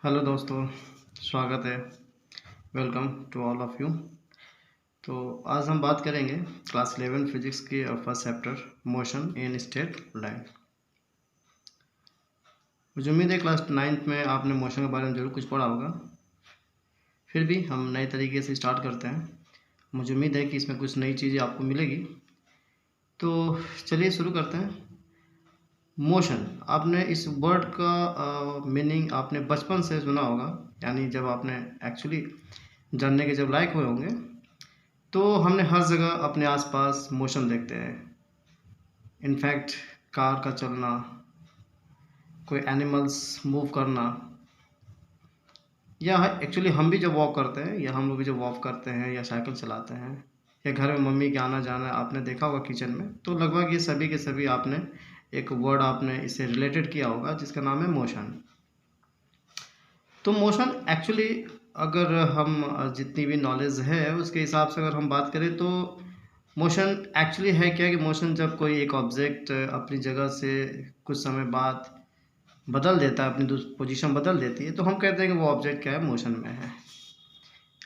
Hello दोस्तों, स्वागत है। Welcome to all of you. तो आज हम बात करेंगे क्लास 11 फिजिक्स की first chapter motion in straight line. मुझे उम्मीद है क्लास 9th में आपने मोशन के बारे में ज़रूर कुछ पढ़ा होगा। फिर भी हम नए तरीके से स्टार्ट करते हैं। मुझे उम्मीद है कि इसमें कुछ नई चीज़ें आपको मिलेगी। तो चलिए शुरू करते हैं। मोशन, आपने इस वर्ड का मीनिंग आपने बचपन से सुना होगा, यानी जब आपने एक्चुअली जानने के जब लायक हुए होंगे तो हमने हर जगह अपने आसपास मोशन देखते हैं। इनफैक्ट कार का चलना, कोई एनिमल्स मूव करना, या एक्चुअली हम भी जब वॉक करते हैं या हम लोग भी जब वॉक करते हैं या साइकिल चलाते हैं या घर में मम्मी के आना जाना आपने देखा होगा किचन में, तो लगभग ये सभी के सभी आपने एक वर्ड आपने इससे रिलेटेड किया होगा जिसका नाम है मोशन। तो मोशन एक्चुअली अगर हम जितनी भी नॉलेज है उसके हिसाब से अगर हम बात करें तो मोशन एक्चुअली है क्या कि मोशन जब कोई एक ऑब्जेक्ट अपनी जगह से कुछ समय बाद बदल देता है, अपनी पोजीशन बदल देती है, तो हम कहते हैं कि वो ऑब्जेक्ट क्या है, मोशन में है।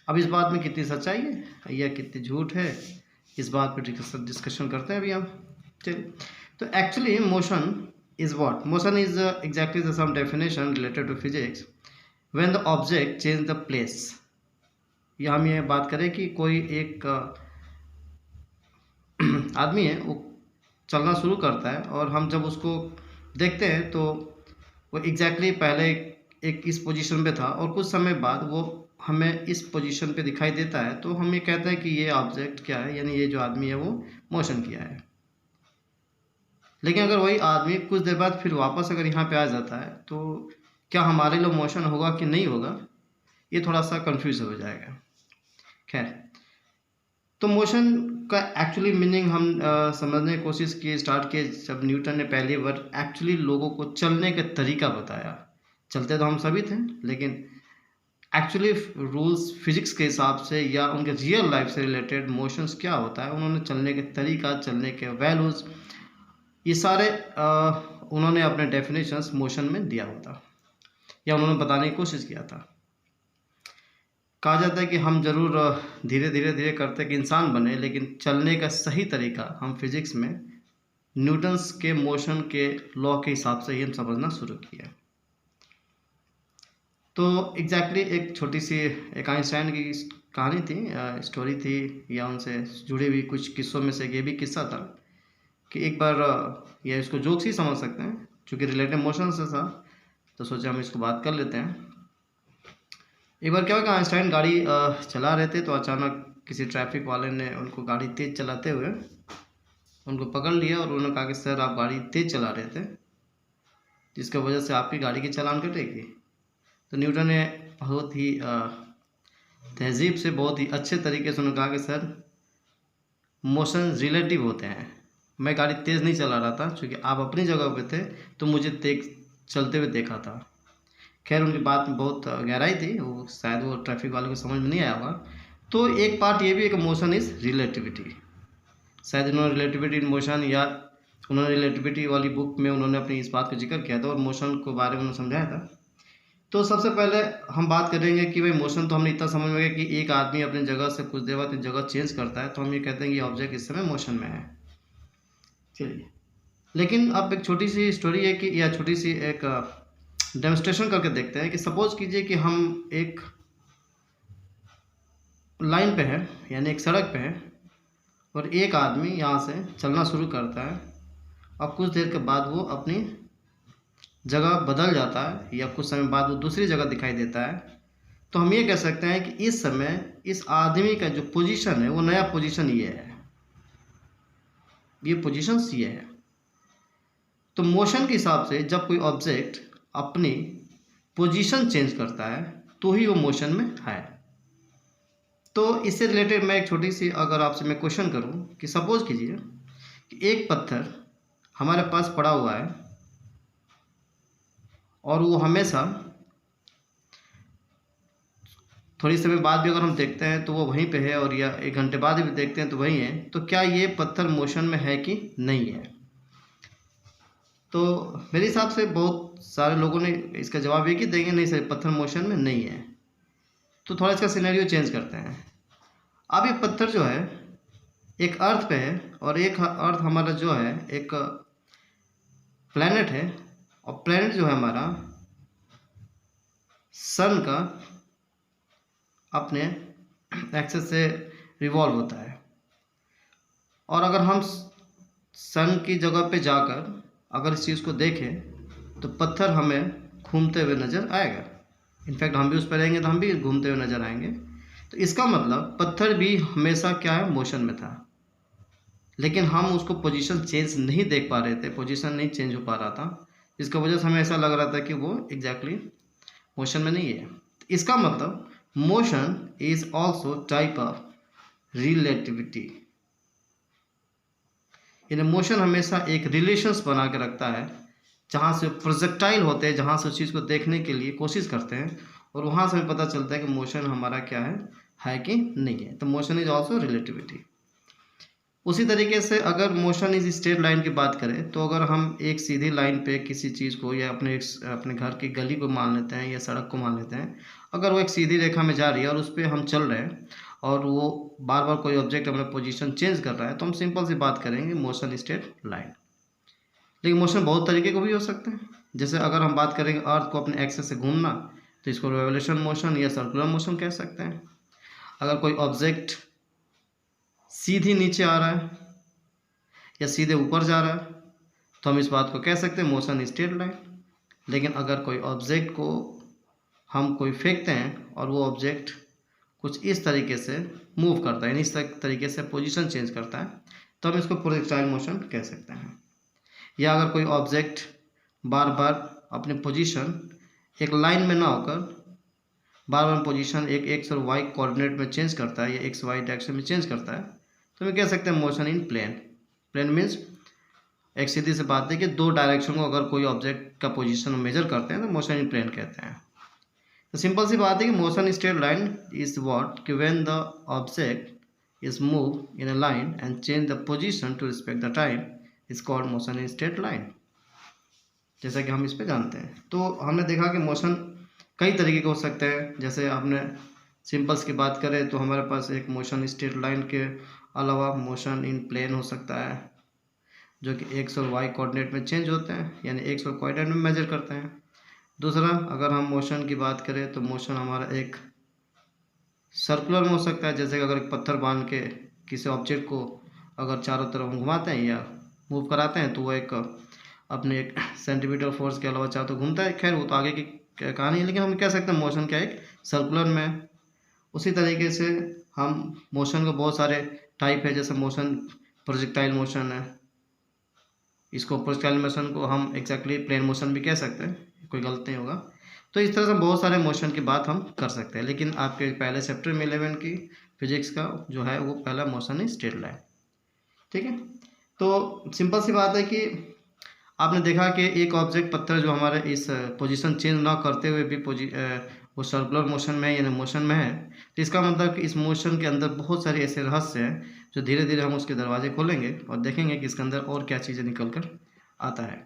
अब इस बात में कितनी सच्चाई है या कितनी झूठ है, इस बात पर डिस्कशन करते हैं अभी हम। चलिए, तो actually motion is what? Motion is exactly the some definition related to physics when the object change the place. या हम ये बात करें कि कोई एक आदमी है, वो चलना शुरू करता है और हम जब उसको देखते हैं तो वो एग्जैक्टली पहले एक इस पोजीशन पे था और कुछ समय बाद वो हमें इस पोजीशन पे दिखाई देता है, तो हम ये कहते हैं कि ये ऑब्जेक्ट क्या है, यानी ये जो आदमी है वो मोशन किया है। लेकिन अगर वही आदमी कुछ देर बाद फिर वापस अगर यहाँ पे आ जाता है तो क्या हमारे लिए मोशन होगा कि नहीं होगा, ये थोड़ा सा कंफ्यूज हो जाएगा। खैर, तो मोशन का एक्चुअली मीनिंग हम समझने की कोशिश की, स्टार्ट किए जब न्यूटन ने पहली बार एक्चुअली लोगों को चलने का तरीका बताया। चलते तो हम सभी थे, लेकिन एक्चुअली रूल्स फिजिक्स के हिसाब से या उनके रियल लाइफ से रिलेटेड मोशंस क्या होता है, उन्होंने चलने के तरीका, चलने के वैल्यूज़, ये सारे उन्होंने अपने डेफिनेशंस मोशन में दिया होता या उन्होंने बताने की कोशिश किया था। कहा जाता है कि हम ज़रूर धीरे धीरे धीरे करते कि इंसान बने, लेकिन चलने का सही तरीका हम फिज़िक्स में न्यूटन्स के मोशन के लॉ के हिसाब से ही हम समझना शुरू किया। तो एग्जैक्टली एक छोटी सी एक आइंस्टाइन की कहानी थी, स्टोरी थी, या उनसे जुड़ी हुई कुछ किस्सों में से ये भी किस्सा था कि एक बार या इसको जोक्स ही समझ सकते हैं, चूँकि रिलेटेड मोशन से था तो सोचा हम इसको बात कर लेते हैं। एक बार क्या हुआ कि आइंस्टाइन गाड़ी चला रहे थे तो अचानक किसी ट्रैफिक वाले ने उनको गाड़ी तेज़ चलाते हुए उनको पकड़ लिया और उन्होंने कहा कि सर आप गाड़ी तेज़ चला रहे थे, जिसकी वजह से आपकी गाड़ी की चालान कटेगी। तो न्यूटन ने बहुत ही तहज़ीब से, बहुत ही अच्छे तरीके से उन्होंने कहा कि सर मोशन रिलेटिव होते हैं, मैं गाड़ी तेज़ नहीं चला रहा था, क्योंकि आप अपनी जगह पे थे तो मुझे तेज़ चलते हुए देखा था। खैर, उनकी बात में बहुत गहराई थी, वो शायद वो ट्रैफिक वाले को समझ में नहीं आया होगा। तो एक पार्ट ये भी है कि मोशन इज़ रिलेटिविटी। शायद इन्होंने रिलेटिविटी इन मोशन, या उन्होंने रिलेटिविटी वाली बुक में उन्होंने अपनी इस बात का जिक्र किया था और मोशन के बारे में उन्होंने समझाया था। तो सबसे पहले हम बात करेंगे कि भाई मोशन तो हमने इतना समझ में गया कि एक आदमी अपनी जगह से कुछ देर बाद जगह चेंज करता है, तो हम ये कहते हैं कि ऑब्जेक्ट इस समय मोशन में है। चलिए, लेकिन अब एक छोटी सी स्टोरी है कि, या छोटी सी एक डेमोन्स्ट्रेशन करके देखते हैं कि सपोज कीजिए कि हम एक लाइन पे है, यानी एक सड़क पे है, और एक आदमी यहाँ से चलना शुरू करता है और कुछ देर के बाद वो अपनी जगह बदल जाता है या कुछ समय बाद वो दूसरी जगह दिखाई देता है। तो हम ये कह सकते हैं कि इस समय इस आदमी का जो पोजीशन है वो नया पोजीशन ये है, ये पोजीशन ये है। तो मोशन के हिसाब से जब कोई ऑब्जेक्ट अपनी पोजीशन चेंज करता है तो ही वो मोशन में है। तो इससे रिलेटेड मैं एक छोटी सी अगर आपसे मैं क्वेश्चन करूं कि सपोज कीजिए कि एक पत्थर हमारे पास पड़ा हुआ है और वो हमेशा थोड़ी समय बाद भी अगर हम देखते हैं तो वो वहीं पे है, और या 1 घंटे बाद भी देखते हैं तो वहीं है, तो क्या ये पत्थर मोशन में है कि नहीं है? तो मेरे हिसाब से बहुत सारे लोगों ने इसका जवाब ये कि देंगे नहीं सर, पत्थर मोशन में नहीं है। तो थोड़ा इसका सिनेरियो चेंज करते हैं। अब ये पत्थर जो है एक अर्थ पे है, और एक अर्थ हमारा जो है एक प्लैनेट है, और प्लैनेट जो है हमारा सन का अपने एक्सेस से रिवॉल्व होता है। और अगर हम सन की जगह पे जाकर अगर इस चीज़ को देखें तो पत्थर हमें घूमते हुए नज़र आएगा। इनफैक्ट हम भी उस पर रहेंगे तो हम भी घूमते हुए नज़र आएंगे। तो इसका मतलब पत्थर भी हमेशा क्या है, मोशन में था, लेकिन हम उसको पोजीशन चेंज नहीं देख पा रहे थे, पोजीशन नहीं चेंज हो पा रहा था, जिसका वजह से हमें ऐसा लग रहा था कि वो एग्जैक्टली मोशन में नहीं है। इसका मतलब motion is also type of relativity. यानी मोशन हमेशा एक रिलेशंस बना के रखता है, जहाँ से प्रोजेक्टाइल होते हैं, जहाँ से उस चीज़ को देखने के लिए कोशिश करते हैं, और वहाँ से हमें पता चलता है कि मोशन हमारा क्या है कि नहीं है। तो मोशन इज ऑल्सो रिलेटिविटी। उसी तरीके से अगर मोशन इज स्ट्रेट लाइन की बात करें, तो अगर हम एक सीधी लाइन पे किसी चीज़ को या अपने घर की गली को मान लेते हैं या सड़क को मान लेते हैं, अगर वो एक सीधी रेखा में जा रही है और उस पर हम चल रहे हैं और वो बार बार कोई ऑब्जेक्ट अपना पोजीशन चेंज कर रहा है, तो हम सिंपल सी बात करेंगे मोशन स्ट्रेट लाइन। लेकिन मोशन बहुत तरीके को भी हो सकते हैं। जैसे अगर हम बात करेंगे अर्थ को अपने एक्सेस से घूमना, तो इसको रेवोल्यूशन मोशन या सर्कुलर मोशन कह सकते हैं। अगर कोई ऑब्जेक्ट सीधी नीचे आ रहा है या सीधे ऊपर जा रहा है, तो हम इस बात को कह सकते हैं मोशन स्ट्रेट लाइन। लेकिन अगर कोई ऑब्जेक्ट को हम कोई फेंकते हैं और वो ऑब्जेक्ट कुछ इस तरीके से मूव करता है, यानी इस तरीके से पोजीशन चेंज करता है, तो हम इसको प्रोजेक्टाइल मोशन कह सकते हैं। या अगर कोई ऑब्जेक्ट बार बार अपने पोजीशन एक लाइन में ना होकर बार बार पोजीशन एक एक्स और वाई कोऑर्डिनेट में चेंज करता है या एक्स वाई डायरेक्शन में चेंज करता है, तो हम कह सकते हैं motion in plane. Plane means एक सीधी सी बात है कि दो डायरेक्शन को अगर कोई ऑब्जेक्ट का पोजीशन मेजर करते हैं तो मोशन इन प्लेन कहते हैं। तो सिंपल सी बात है कि motion straight line is what कि when the object is move in a line and change the position to respect the time is called motion in straight line, जैसा कि हम इस पे जानते हैं। तो हमने देखा कि मोशन कई तरीके के हो सकते हैं। जैसे आपने सिंपल्स की बात करें तो हमारे पास एक मोशन स्ट्रेट लाइन के अलावा मोशन इन प्लेन हो सकता है, जो कि एक्स और वाई कोऑर्डिनेट में चेंज होते हैं, यानी एक्स और कोऑर्डिनेट में मेजर करते हैं। दूसरा, अगर हम मोशन की बात करें तो मोशन हमारा एक सर्कुलर में हो सकता है। जैसे कि अगर एक पत्थर बांध के किसी ऑब्जेक्ट को अगर चारों तरफ हम घुमाते हैं या मूव कराते हैं, तो वो एक अपने एक सेंटीमीटर फोर्स के अलावा चारों तरफ घूमता है। खैर वो तो आगे की कहानी है, लेकिन हम कह सकते हैं मोशन क्या एक सर्कुलर में। उसी तरीके से हम मोशन को बहुत सारे टाइप है, जैसे मोशन प्रोजेक्टाइल मोशन है, इसको प्रोजेक्टाइल मोशन को हम एग्जैक्टली प्लेन मोशन भी कह सकते हैं, कोई गलत नहीं होगा। तो इस तरह से बहुत सारे मोशन की बात हम कर सकते हैं। लेकिन आपके पहले चैप्टर में 11 की फिजिक्स का जो है वो पहला मोशन इज स्ट्रेट लाइन, ठीक है। तो सिंपल सी बात है कि आपने देखा कि एक ऑब्जेक्ट पत्थर जो हमारे इस पोजीशन चेंज ना करते हुए भी वो सर्कुलर मोशन में यानी मोशन में है, तो इसका मतलब कि इस मोशन के अंदर बहुत सारे ऐसे रहस्य हैं जो धीरे धीरे हम उसके दरवाजे खोलेंगे और देखेंगे कि इसके अंदर और क्या चीज़ें निकल कर आता है।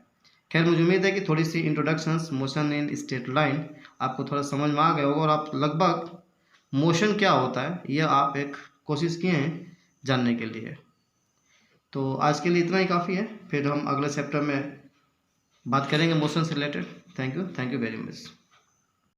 खैर मुझे उम्मीद है कि थोड़ी सी introductions motion in straight line आपको थोड़ा समझ में आ गया होगा, और आप लगभग मोशन क्या होता है यह आप एक कोशिश किए हैं जानने के लिए। तो आज के लिए इतना ही काफ़ी है, फिर हम अगले चैप्टर में बात करेंगे मोशन से related. Thank you very much.